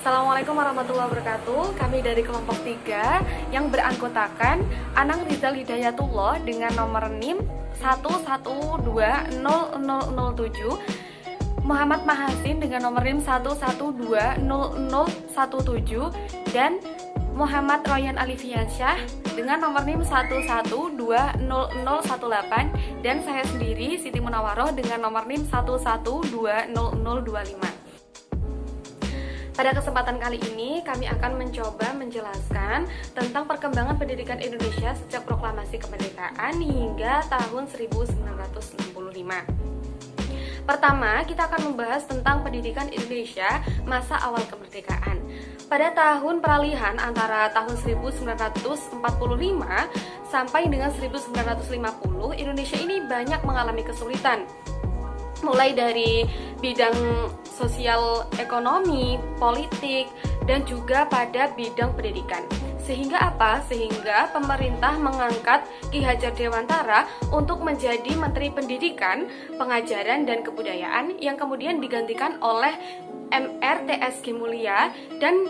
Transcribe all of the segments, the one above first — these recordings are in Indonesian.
Assalamualaikum warahmatullahi wabarakatuh. Kami dari kelompok 3 yang beranggotakan Anang Rizal Hidayatullah dengan nomor NIM 1120007, Muhammad Mahasin dengan nomor NIM 1120017, dan Muhammad Royan Alifiansyah dengan nomor NIM 1120018, dan saya sendiri Siti Munawaroh dengan nomor NIM 1120025. Pada kesempatan kali ini kami akan mencoba menjelaskan tentang perkembangan pendidikan Indonesia sejak proklamasi kemerdekaan hingga tahun 1965. Pertama, kita akan membahas tentang pendidikan Indonesia masa awal kemerdekaan. Pada tahun peralihan antara tahun 1945 sampai dengan 1950, Indonesia ini banyak mengalami kesulitan. Mulai dari bidang sosial ekonomi, politik, dan juga pada bidang pendidikan. Sehingga apa? Sehingga pemerintah mengangkat Ki Hajar Dewantara untuk menjadi Menteri Pendidikan, Pengajaran, dan Kebudayaan yang kemudian digantikan oleh MRTSG Mulia, dan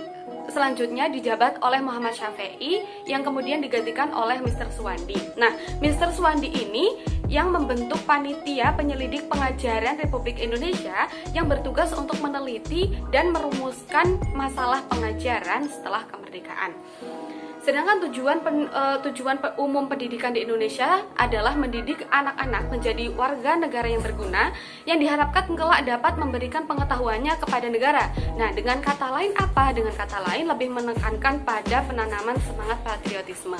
selanjutnya dijabat oleh Muhammad Syafi'i yang kemudian digantikan oleh Mr. Suwandi. Nah, Mr. Suwandi ini yang membentuk panitia penyelidik pengajaran Republik Indonesia yang bertugas untuk meneliti dan merumuskan masalah pengajaran setelah kemerdekaan. Sedangkan tujuan umum pendidikan di Indonesia adalah mendidik anak-anak menjadi warga negara yang berguna, yang diharapkan kelak dapat memberikan pengetahuannya kepada negara. Nah, dengan kata lain apa? Dengan kata lain lebih menekankan pada penanaman semangat patriotisme.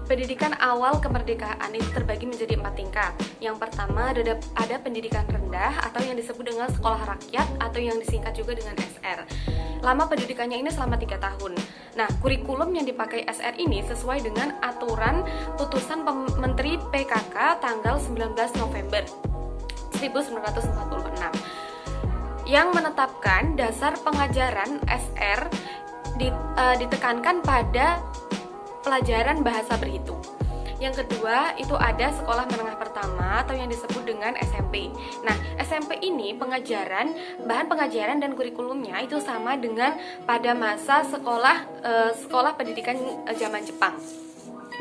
Pendidikan awal kemerdekaan itu terbagi menjadi 4 tingkat. Yang pertama ada pendidikan rendah atau yang disebut dengan sekolah rakyat atau yang disingkat juga dengan SR. Lama pendidikannya ini selama 3 tahun. Nah, kurikulum yang dipakai SR ini sesuai dengan aturan putusan Menteri PKK tanggal 19 November 1946 yang menetapkan dasar pengajaran SR ditekankan pada pelajaran bahasa berhitung. Yang kedua itu ada sekolah menengah pertama atau yang disebut dengan SMP. Nah, SMP ini bahan pengajaran dan kurikulumnya itu sama dengan pada masa sekolah pendidikan zaman Jepang.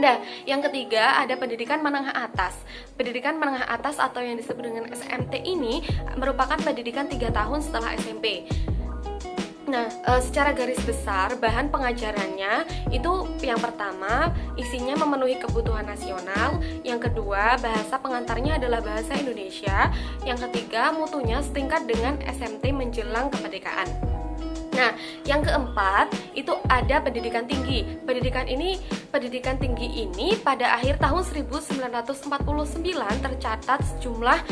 Nah, yang ketiga ada pendidikan menengah atas. Pendidikan menengah atas atau yang disebut dengan SMT ini merupakan pendidikan 3 tahun setelah SMP. Nah, secara garis besar bahan pengajarannya itu yang pertama isinya memenuhi kebutuhan nasional, yang kedua bahasa pengantarnya adalah bahasa Indonesia, yang ketiga mutunya setingkat dengan SMT menjelang kemerdekaan. Nah, yang keempat itu ada pendidikan tinggi. Pendidikan tinggi ini pada akhir tahun 1949 tercatat sejumlah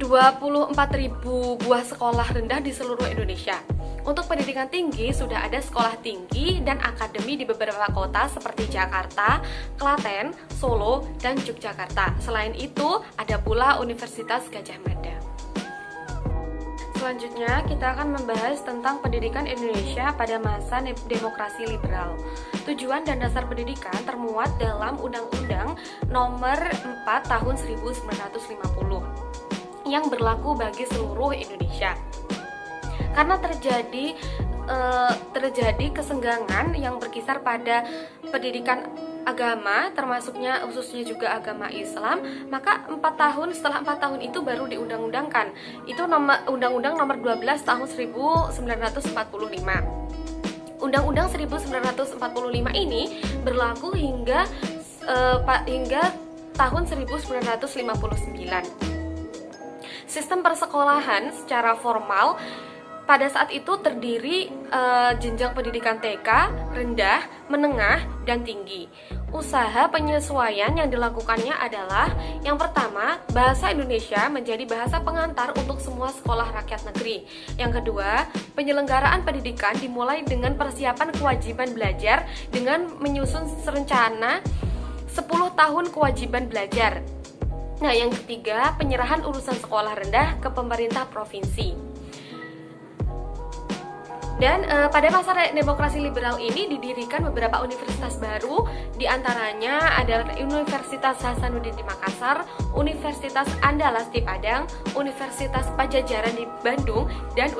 24.000 buah sekolah rendah di seluruh Indonesia. Untuk pendidikan tinggi sudah ada sekolah tinggi dan akademi di beberapa kota seperti Jakarta, Klaten, Solo, dan Yogyakarta. Selain itu, ada pula Universitas Gadjah Mada. Selanjutnya, kita akan membahas tentang pendidikan Indonesia pada masa demokrasi liberal. Tujuan dan dasar pendidikan termuat dalam Undang-Undang Nomor 4 Tahun 1950 yang berlaku bagi seluruh Indonesia. Karena terjadi kesenggangan yang berkisar pada pendidikan agama, termasuknya khususnya juga agama Islam, maka setelah 4 tahun itu baru diundang-undangkan. Itu Undang-Undang Nomor 12 Tahun 1945. Undang-Undang 1945 ini berlaku hingga tahun 1959. Sistem persekolahan secara formal pada saat itu terdiri jenjang pendidikan TK, rendah, menengah, dan tinggi. Usaha penyesuaian yang dilakukannya adalah yang pertama, bahasa Indonesia menjadi bahasa pengantar untuk semua sekolah rakyat negeri. Yang kedua, penyelenggaraan pendidikan dimulai dengan persiapan kewajiban belajar dengan menyusun rencana 10 tahun kewajiban belajar. Nah, yang ketiga, penyerahan urusan sekolah rendah ke pemerintah provinsi. Dan pada masa demokrasi liberal ini didirikan beberapa universitas baru, diantaranya adalah Universitas Hasanuddin di Makassar, Universitas Andalas di Padang, Universitas Pajajaran di Bandung, dan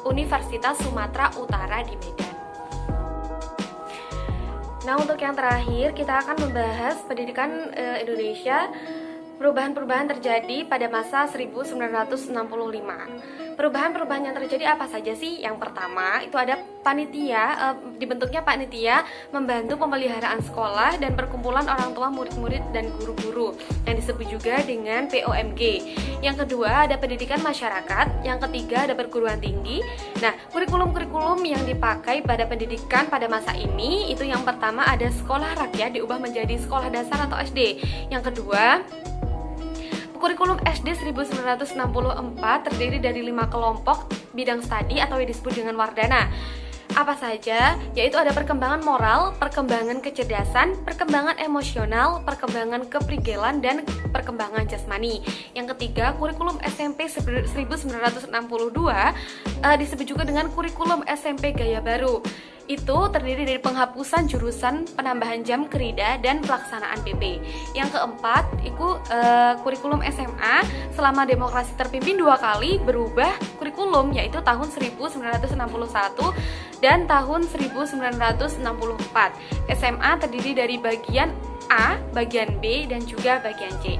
Universitas Sumatera Utara di Medan. Nah, untuk yang terakhir kita akan membahas pendidikan Indonesia. Perubahan-perubahan terjadi pada masa 1965. Perubahan-perubahan yang terjadi apa saja sih? Yang pertama, itu ada panitia, dibentuknya panitia membantu pemeliharaan sekolah dan perkumpulan orang tua, murid-murid, dan guru-guru yang disebut juga dengan POMG. Yang kedua, ada pendidikan masyarakat. Yang ketiga, ada perguruan tinggi. Nah, kurikulum-kurikulum yang dipakai pada pendidikan pada masa ini, itu yang pertama ada sekolah rakyat diubah menjadi sekolah dasar atau SD. Yang kedua, kurikulum SD 1964 terdiri dari 5 kelompok bidang studi atau yang disebut dengan Wardana. Apa saja? Yaitu ada perkembangan moral, perkembangan kecerdasan, perkembangan emosional, perkembangan keprigelan, dan perkembangan jasmani. Yang ketiga, kurikulum SMP 1962 disebut juga dengan kurikulum SMP Gaya Baru. Itu terdiri dari penghapusan jurusan, penambahan jam kerida, dan pelaksanaan PP. Yang keempat, itu kurikulum SMA selama demokrasi terpimpin 2 kali berubah kurikulum, yaitu tahun 1961 dan tahun 1964. SMA terdiri dari bagian A, bagian B, dan juga bagian C.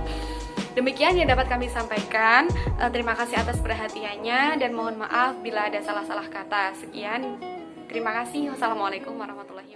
Demikian yang dapat kami sampaikan. Terima kasih atas perhatiannya dan mohon maaf bila ada salah-salah kata. Sekian. Terima kasih. Wassalamualaikum warahmatullahi wabarakatuh.